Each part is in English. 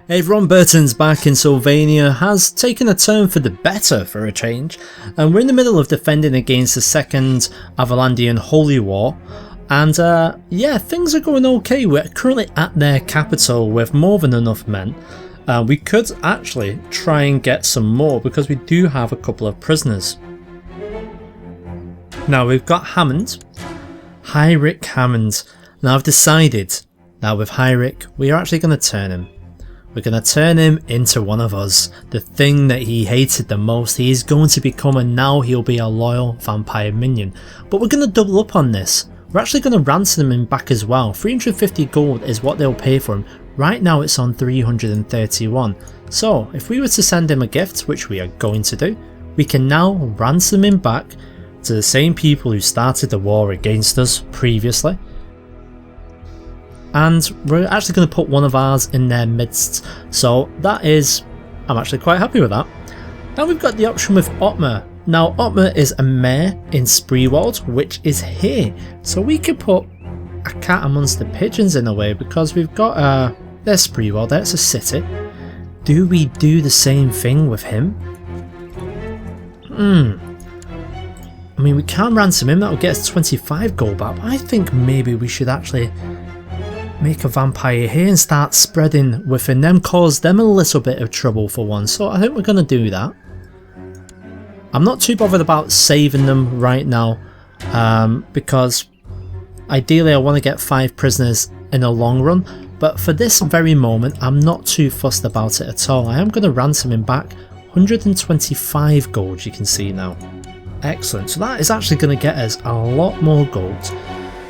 Hey everyone, Burton's back in Sylvania has taken a turn for the better for a change, and we're in the middle of defending against the second Avalandian Holy War, and yeah, things are going okay. We're currently at their capital with more than enough men. We could actually try and get some more because we do have a couple of prisoners. Now we've got Hammond, Heinrich Hammond. Now I've decided that with Heinrich we are actually going to turn him. We're going to turn him into one of us, the thing that he hated the most. He is going to become, and now he'll be a loyal vampire minion. But we're going to double up on this. We're actually going to ransom him back as well. 350 gold is what they'll pay for him. Right now it's on 331. So if we were to send him a gift, which we are going to do, we can now ransom him back to the same people who started the war against us previously. And we're actually going to put one of ours in their midst, so that is, I'm actually quite happy with that. Now we've got the option with Ottmar. Now Ottmar is a mayor in Spreewald, which is here, so we could put a cat amongst the pigeons in a way, because we've got there's Spreewald, there's a city. Do we do the same thing with him? I mean, we can ransom him, that will get us 25 gold back, but I think maybe we should actually make a vampire here and start spreading within them, cause them a little bit of trouble for once. So I think we're going to do that. I'm not too bothered about saving them right now, because ideally I want to get 5 prisoners in the long run, but for this very moment I'm not too fussed about it at all. I am going to ransom him back 125 gold, you can see now. Excellent, so that is actually going to get us a lot more gold.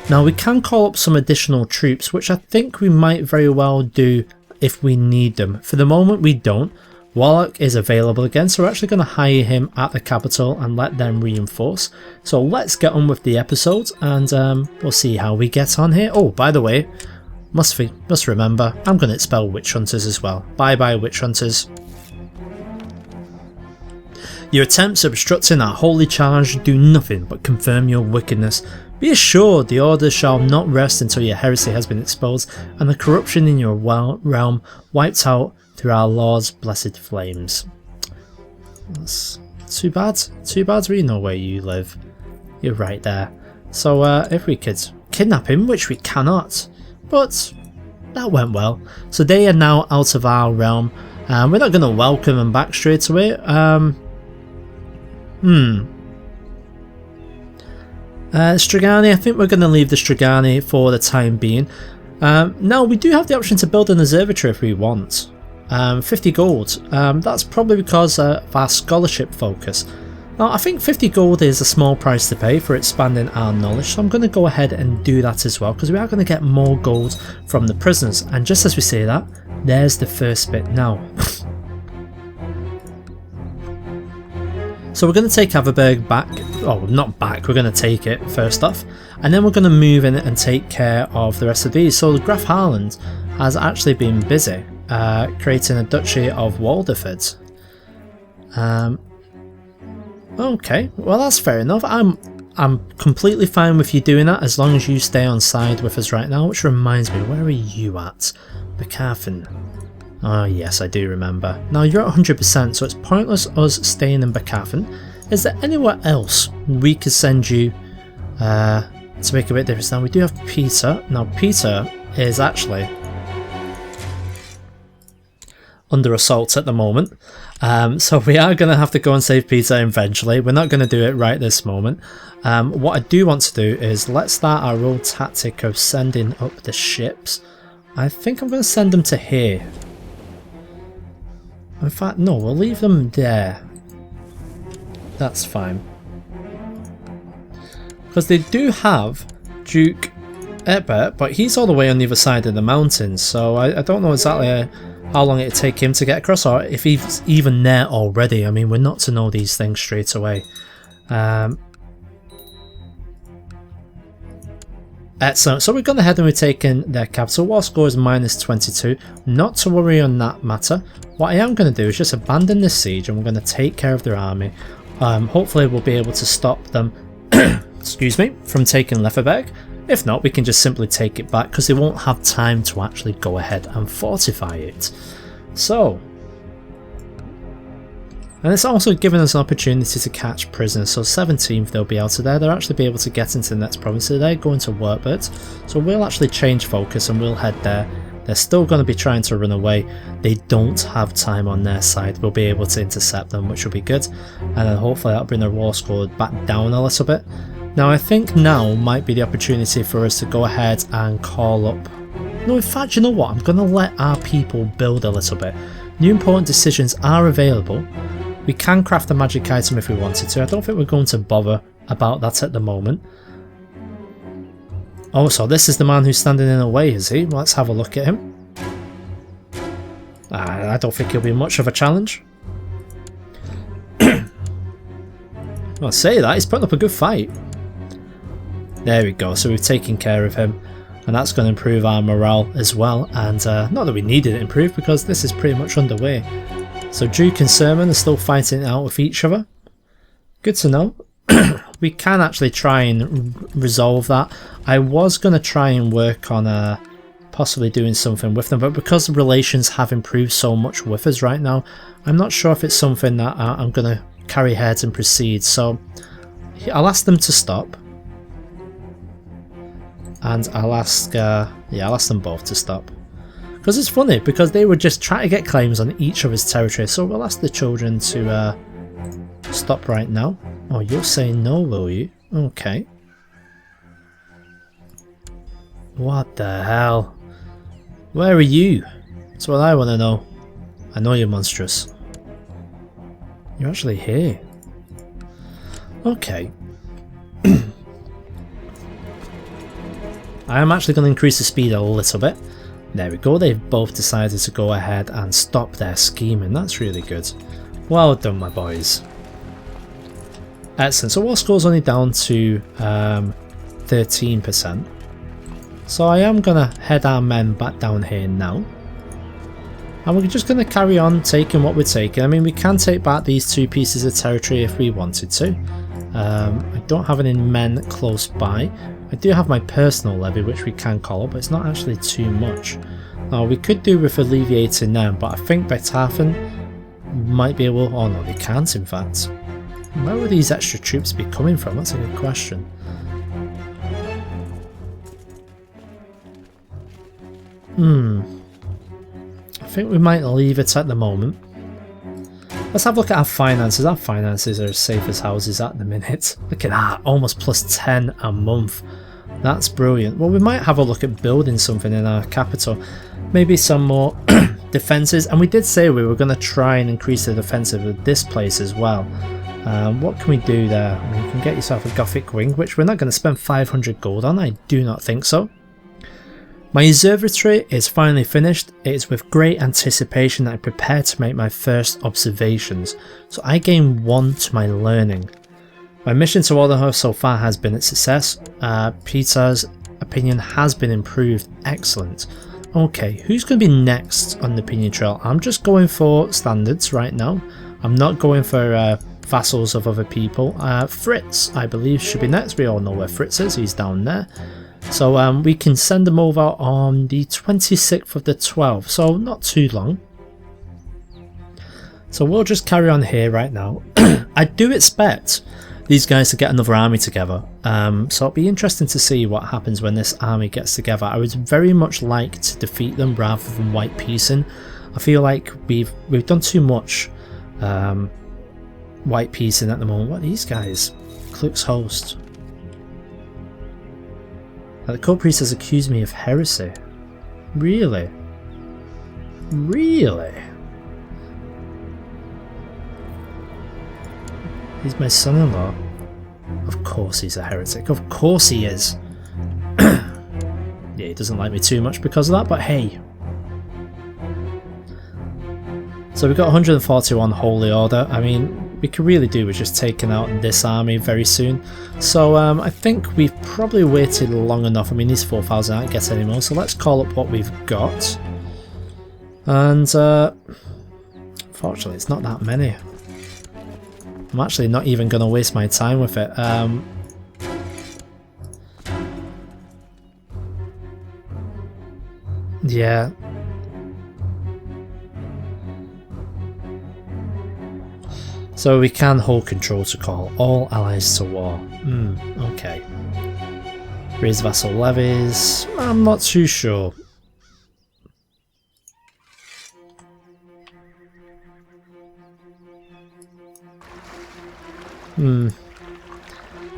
Now we can call up some additional troops, which I think we might very well do if we need them. For the moment we don't. Warlock is available again, so we're actually going to hire him at the capital and let them reinforce. So let's get on with the episode, and we'll see how we get on here. Oh, by the way, must remember, I'm going to expel witch hunters as well. Bye bye witch hunters. Your attempts at obstructing our holy charge do nothing but confirm your wickedness. Be assured the order shall not rest until your heresy has been exposed and the corruption in your realm wiped out through our Lord's blessed flames. That's too bad we know where you live. You're right there. So if we could kidnap him, which we cannot, but that went well. So they are now out of our realm, and we're not going to welcome them back straight away. Strigani, I think we're going to leave the Strigani for the time being. Now we do have the option to build an observatory if we want. 50 gold, that's probably because of our scholarship focus. Now I think 50 gold is a small price to pay for expanding our knowledge, so I'm going to go ahead and do that as well, because we are going to get more gold from the prisoners. And just as we say that, there's the first bit now. So we're going to take Averberg back, oh not back, we're going to take it first off, and then we're going to move in and take care of the rest of these. So Graf Harland has actually been busy creating a Duchy of Walderford. Okay, well that's fair enough. I'm completely fine with you doing that as long as you stay on side with us right now, which reminds me, where are you at? Becarfen. Oh yes, I do remember. Now you're at 100%, so it's pointless us staying in Becarfen. Is there anywhere else we could send you to make a bit different? Now we do have Peter. Now Peter is actually under assault at the moment, so we are going to have to go and save Peter eventually. We're not going to do it right this moment. What I do want to do is let's start our old tactic of sending up the ships. I think I'm going to send them to here. In fact, no, we'll leave them there. That's fine. Because they do have Duke Egbert, but he's all the way on the other side of the mountains, so I don't know exactly how long it'd take him to get across, or if he's even there already. I mean, we're not to know these things straight away. Excellent, so we've gone ahead and we've taken their capital. War score is -22. Not to worry on that matter. What I am going to do is just abandon this siege and we're going to take care of their army. Hopefully we'll be able to stop them excuse me, from taking Lefferberg. If not, we can just simply take it back because they won't have time to actually go ahead and fortify it. So, and it's also given us an opportunity to catch prisoners. So 17th they'll be out of there. They'll actually be able to get into the next province. So they're going to Wartburg. So we'll actually change focus and we'll head there. They're still going to be trying to run away. They don't have time on their side. We'll be able to intercept them, which will be good. And then hopefully that'll bring the war score back down a little bit. Now I think now might be the opportunity for us to go ahead and call up... No, in fact, you know what? I'm going to let our people build a little bit. New important decisions are available. We can craft a magic item if we wanted to. I don't think we're going to bother about that at the moment. Oh, so this is the man who's standing in the way, is he? Let's have a look at him. I don't think he'll be much of a challenge. I'll say that, he's putting up a good fight. There we go, so we've taken care of him. And that's going to improve our morale as well. And not that we needed it improved because this is pretty much underway. So Duke and Sermon are still fighting it out with each other. Good to know. We can actually try and resolve that. I was going to try and work on possibly doing something with them, but because the relations have improved so much with us right now, I'm not sure if it's something that I'm going to carry ahead and proceed. So I'll ask them to stop. And I'll ask them both to stop. Because it's funny, because they would just try to get claims on each other's territory. So we'll ask the children to stop right now. Oh, you'll say no, will you? Okay. What the hell? Where are you? That's what I want to know. I know you're monstrous. You're actually here. Okay. I am actually going to increase the speed a little bit. There we go, they've both decided to go ahead and stop their scheming. That's really good. Well done, my boys. Excellent, so war score's only down to 13%. So I am going to head our men back down here now. And we're just going to carry on taking what we're taking. I mean, we can take back these 2 pieces of territory if we wanted to. I don't have any men close by. I do have my personal levy which we can call up, but it's not actually too much. Now we could do with alleviating them, but I think Bethafen might be able... Oh no, they can't in fact. Where would these extra troops be coming from? That's a good question. I think we might leave it at the moment. Let's have a look at our finances. Our finances are as safe as houses at the minute. Look at that, almost plus 10 a month. That's brilliant. Well, we might have a look at building something in our capital. Maybe some more defences. And we did say we were going to try and increase the defensive of this place as well. What can we do there? I mean, you can get yourself a Gothic wing, which we're not going to spend 500 gold on. I do not think so. My observatory is finally finished. It is with great anticipation that I prepare to make my first observations, so I gain 1 to my learning. My mission to Warhammer so far has been a success. Peter's opinion has been improved. Excellent. Okay, who's going to be next on the opinion trail? I'm just going for standards right now. I'm not going for vassals of other people. Fritz, I believe, should be next. We all know where Fritz is. He's down there. So we can send them over on the 26th of the 12th, so not too long. So we'll just carry on here right now. I do expect these guys to get another army together, so it'll be interesting to see what happens when this army gets together. I would very much like to defeat them rather than white piecing. I feel like we've done too much white piecing at the moment. What are these guys? Kluk's host. The court priest has accused me of heresy. Really? Really? He's my son-in-law. Of course he's a heretic. Of course he is. Yeah, he doesn't like me too much because of that, but hey. So we've got 141 Holy Order. I mean, we could really do with just taking out this army very soon. So I think we've probably waited long enough. I mean, these 4,000 aren't get any more, so let's call up what we've got. And unfortunately, it's not that many. I'm actually not even going to waste my time with it. Yeah. So we can hold control to call all allies to war. Okay. Raise vassal levies. I'm not too sure.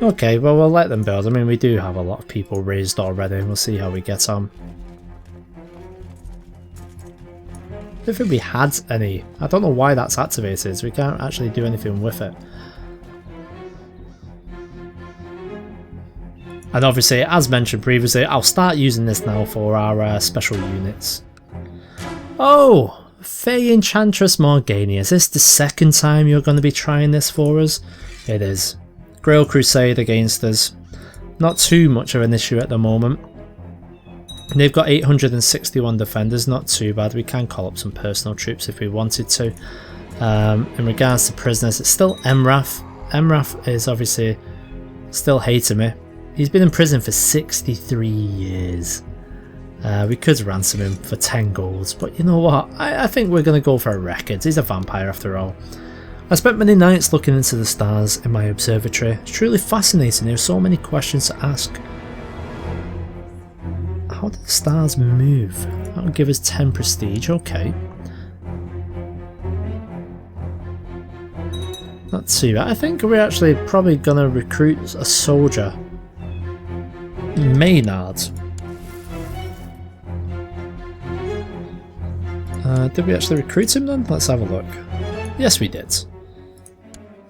Okay, well we'll let them build. I mean, we do have a lot of people raised already. We'll see how we get on. I don't think we had any. I don't know why that's activated. We can't actually do anything with it. And obviously, as mentioned previously, I'll start using this now for our special units. Oh! Fey Enchantress Morgania. Is this the second time you're going to be trying this for us? It is. Grail Crusade against us. Not too much of an issue at the moment. They've got 861 defenders, not too bad. We can call up some personal troops if we wanted to. In regards to prisoners, it's still Emrath. Emrath is obviously still hating me. He's been in prison for 63 years. We could ransom him for 10 golds, but you know what? I think we're going to go for a record. He's a vampire after all. I spent many nights looking into the stars in my observatory. It's truly fascinating. There are so many questions to ask. How do the stars move? That would give us 10 prestige, okay. Not too bad. I think we're actually probably going to recruit a soldier. Maynard. Did we actually recruit him then? Let's have a look. Yes, we did.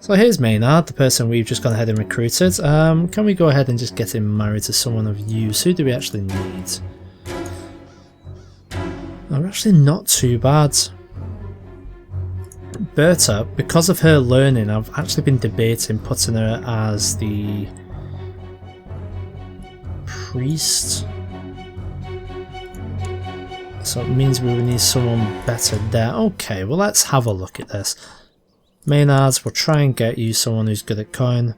So here's Maynard, the person we've just gone ahead and recruited. Can we go ahead and just get him married to someone of use? Who do we actually need? We're actually not too bad. Berta, because of her learning, I've actually been debating putting her as the priest. So it means we will need someone better there. Okay, well let's have a look at this. Maynards, we'll try and get you someone who's good at coin.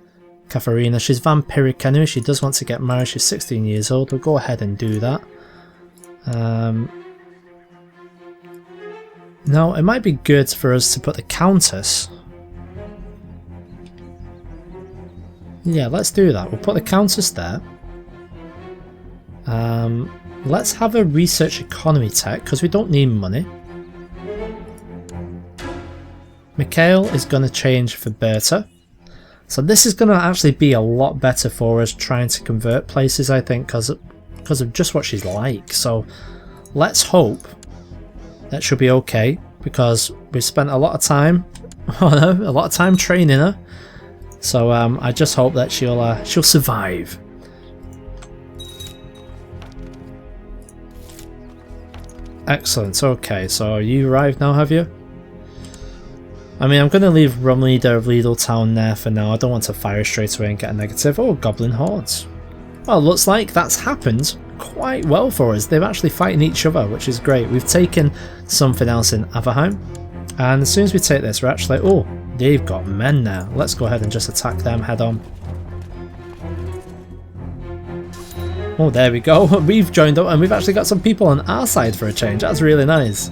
Katharina, she's vampiric anyway, she does want to get married, she's 16 years old, we'll go ahead and do that. Now, it might be good for us to put the Countess. Yeah, let's do that, we'll put the Countess there. Let's have a research economy tech, because we don't need money. Mikhail is going to change for Berta. So this is going to actually be a lot better for us trying to convert places, I think, because of just what she's like. So let's hope that she'll be okay, because we've spent a lot of time, a lot of time training her. So I just hope that she'll survive. Excellent. Okay, so you arrived now, have you? I mean, I'm going to leave Rum Leader of Lidl Town there for now. I don't want to fire straight away and get a negative. Oh, Goblin Hordes. Well, looks like that's happened quite well for us. They're actually fighting each other, which is great. We've taken something else in Averheim. And as soon as we take this, we're actually... Oh, they've got men now. Let's go ahead and just attack them head on. Oh, there we go. We've joined up and we've actually got some people on our side for a change. That's really nice.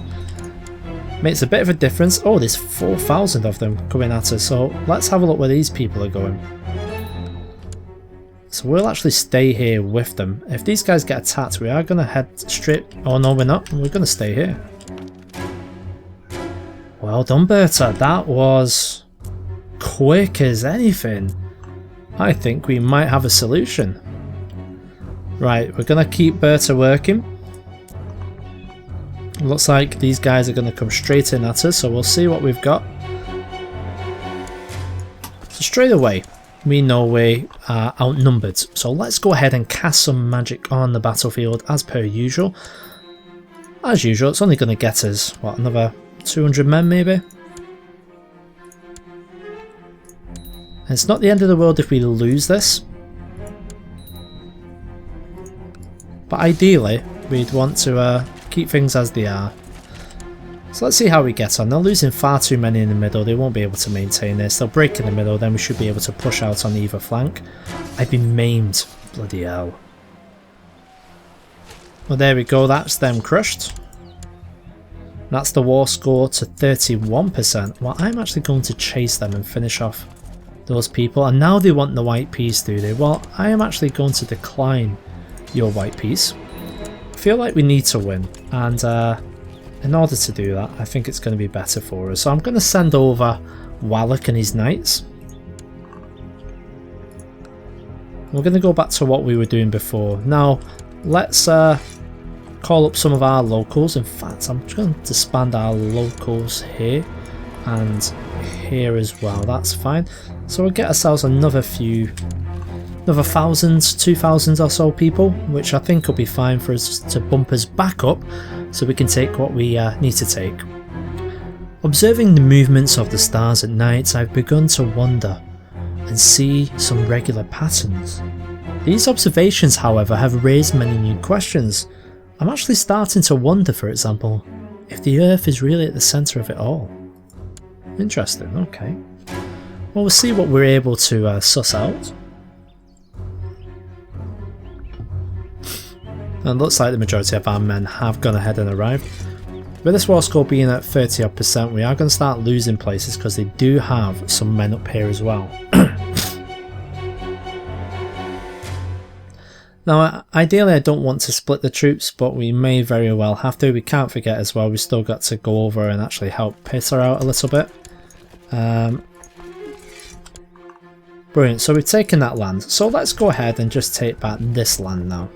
Makes a bit of a difference. Oh, there's 4,000 of them coming at us. So let's have a look where these people are going. So we'll actually stay here with them. If these guys get attacked, we are going to head straight... Oh, no, we're not. We're going to stay here. Well done, Berta. That was quick as anything. I think we might have a solution. Right, we're going to keep Berta working. Looks like these guys are going to come straight in at us, so we'll see what we've got. So straight away, we know we are outnumbered. So let's go ahead and cast some magic on the battlefield as per usual. As usual, it's only going to get us, what, another 200 men maybe? And it's not the end of the world if we lose this. But ideally, we'd want to keep things as they are. So let's see how we get on. They're losing far too many in the middle. They won't be able to maintain this. They'll break in the middle, then we should be able to push out on either flank. I've been maimed. Bloody hell. Well, there we go, that's them crushed. That's the war score to 31%. Well, I'm actually going to chase them and finish off those people. And now they want the white piece, do they? Well, I am actually going to decline your white piece. I feel like we need to win. And in order to do that, I think it's going to be better for us. So I'm going to send over Wallach and his knights. We're going to go back to what we were doing before. Now, let's call up some of our locals. In fact, I'm going to disband our locals here and here as well. That's fine. So we'll get ourselves another 1,000s, 2,000 or so people, which I think will be fine for us to bump us back up so we can take what we need to take. Observing the movements of the stars at night, I've begun to wonder and see some regular patterns. These observations, however, have raised many new questions. I'm actually starting to wonder, for example, if the Earth is really at the centre of it all. Interesting, okay. Well, we'll see what we're able to suss out. And it looks like the majority of our men have gone ahead and arrived. With this war score being at 30%, we are going to start losing places because they do have some men up here as well. Now, ideally I don't want to split the troops, but we may very well have to. We can't forget as well, we've still got to go over and actually help Peter out a little bit. Brilliant, so we've taken that land. So let's go ahead and just take back this land now.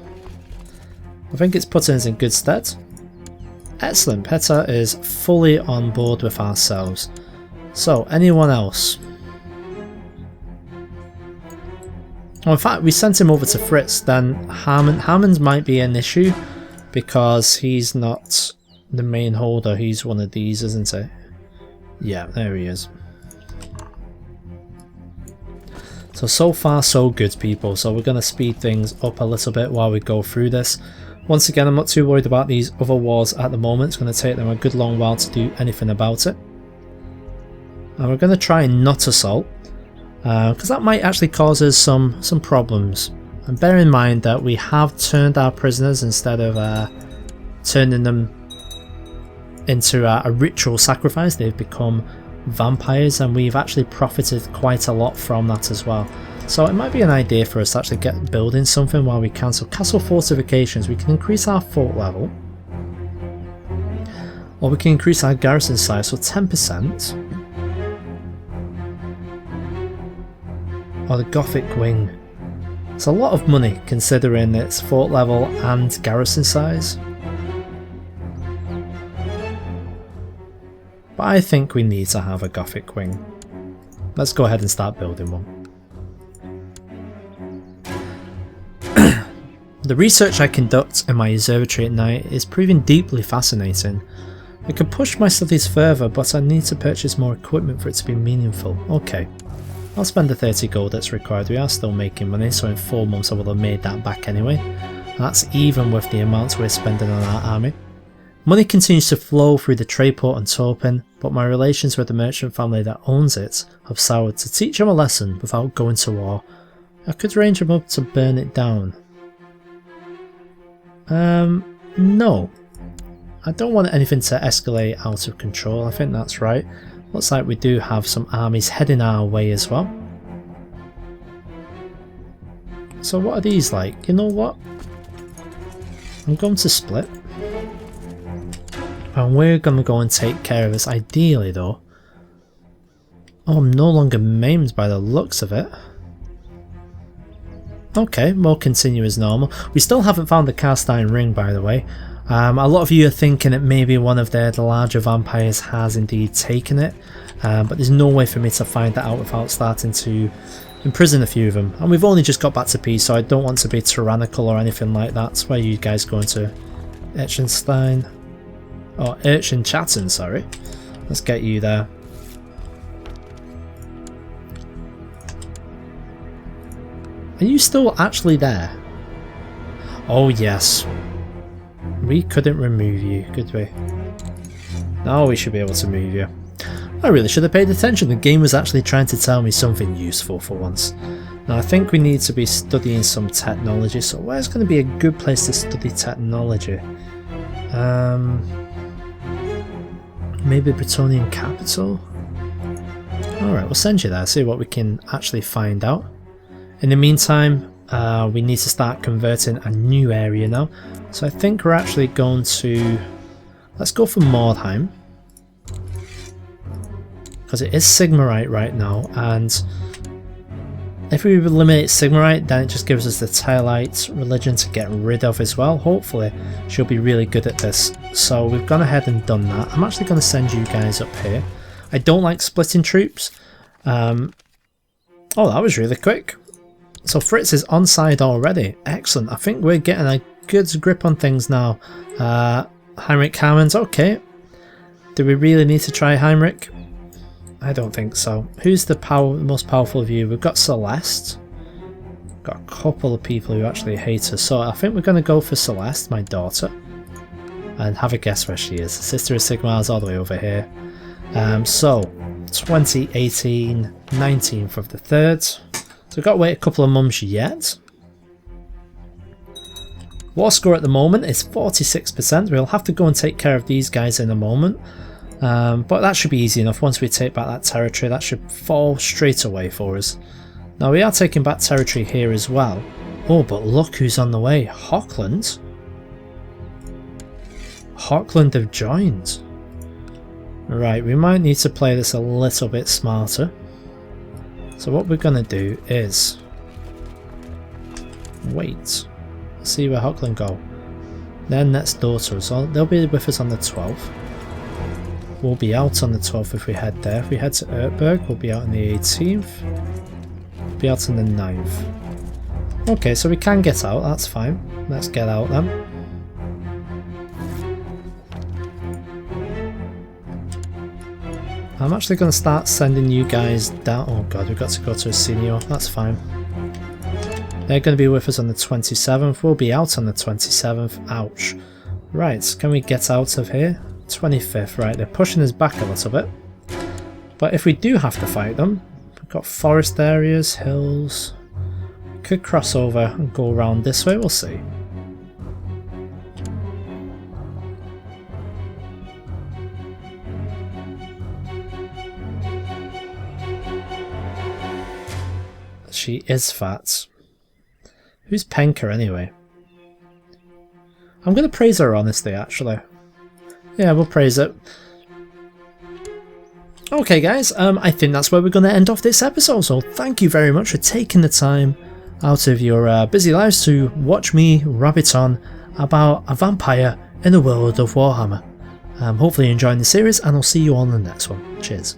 I think it's putting us in good stead. Excellent, Peter is fully on board with ourselves. So, anyone else? Well, in fact, we sent him over to Fritz, then Hammond might be an issue because he's not the main holder, he's one of these, isn't he? Yeah, there he is. So far so good, people, so we're going to speed things up a little bit while we go through this. Once again, I'm not too worried about these other wars at the moment, it's going to take them a good long while to do anything about it. And we're going to try and not assault. Because that might actually cause us some problems. And bear in mind that we have turned our prisoners instead of turning them into a ritual sacrifice. They've become vampires, and we've actually profited quite a lot from that as well. So it might be an idea for us to actually get building something while we can. So castle fortifications, we can increase our fort level, or we can increase our garrison size, so 10%. Or the Gothic wing. It's a lot of money considering its fort level and garrison size. But I think we need to have a Gothic wing. Let's go ahead and start building one. The research I conduct in my observatory at night is proving deeply fascinating. I could push my studies further, but I need to purchase more equipment for it to be meaningful. Okay. I'll spend the 30 gold that's required. We are still making money, so in 4 months I will have made that back anyway. That's even with the amounts we're spending on our army. Money continues to flow through the trade port and Torpin, but my relations with the merchant family that owns it have soured. To teach them a lesson without going to war, I could arrange them up to burn it down. No. I don't want anything to escalate out of control, I think that's right. Looks like we do have some armies heading our way as well. So what are these like? You know what? I'm going to split. And we're going to go and take care of this, ideally though. Oh, I'm no longer maimed by the looks of it. Okay, we'll continue as normal. We still haven't found the Carstein ring, by the way. A lot of you are thinking that maybe one of the larger vampires has indeed taken it, but there's no way for me to find that out without starting to imprison a few of them. And we've only just got back to peace, so I don't want to be tyrannical or anything like that. Where are you guys going to? Urchinstein? Oh, Urchin Chatten, sorry. Let's get you there. Are you still actually there? Oh yes. We couldn't remove you, could we? No, we should be able to move you. I really should have paid attention. The game was actually trying to tell me something useful for once. Now I think we need to be studying some technology, so where's going to be a good place to study technology? Maybe Bretonian capital? Alright, we'll send you there, see what we can actually find out. In the meantime, we need to start converting a new area now. So I think we're actually going to... let's go for Mordheim. Because it is Sigmarite right now, and if we eliminate Sigmarite, then it just gives us the Tailite religion to get rid of as well. Hopefully she'll be really good at this. So we've gone ahead and done that. I'm actually going to send you guys up here. I don't like splitting troops. Oh, that was really quick. So Fritz is on side already. Excellent. I think we're getting a good grip on things now. Heinrich Hammond's okay. Do we really need to try Heinrich? I don't think so. Who's the most powerful of you? We've got Celeste. Got a couple of people who actually hate her. So I think we're going to go for Celeste, my daughter. And have a guess where she is. Sister of Sigmar's all the way over here. So 2018, 19th of the 3rd. So we've got to wait a couple of months yet. War score at the moment is 46%. We'll have to go and take care of these guys in a moment. But that should be easy enough. Once we take back that territory, that should fall straight away for us. Now we are taking back territory here as well. Oh, but look who's on the way. Hochland. Hochland have joined. Right, we might need to play this a little bit smarter. So what we're going to do is wait. See where Hochland go. Then next door to us. They'll be with us on the 12th. We'll be out on the 12th if we head there. If we head to Ertberg, we'll be out on the 18th. We'll be out on the 9th. Okay, so we can get out, that's fine. Let's get out then. I'm actually going to start sending you guys down. Oh god, we've got to go to a senior. That's fine. They're going to be with us on the 27th. We'll be out on the 27th. Ouch. Right, can we get out of here? 25th, right, they're pushing us back a little bit. But if we do have to fight them, we've got forest areas, hills. We could cross over and go around this way, we'll see. She is fat. Who's Penka anyway? I'm going to praise her honestly, actually. Yeah, we'll praise it. Okay guys, I think that's where we're going to end off this episode, so thank you very much for taking the time out of your busy lives to watch me rabbit on about a vampire in the world of Warhammer. Hopefully you're enjoying the series, and I'll see you on the next one. Cheers.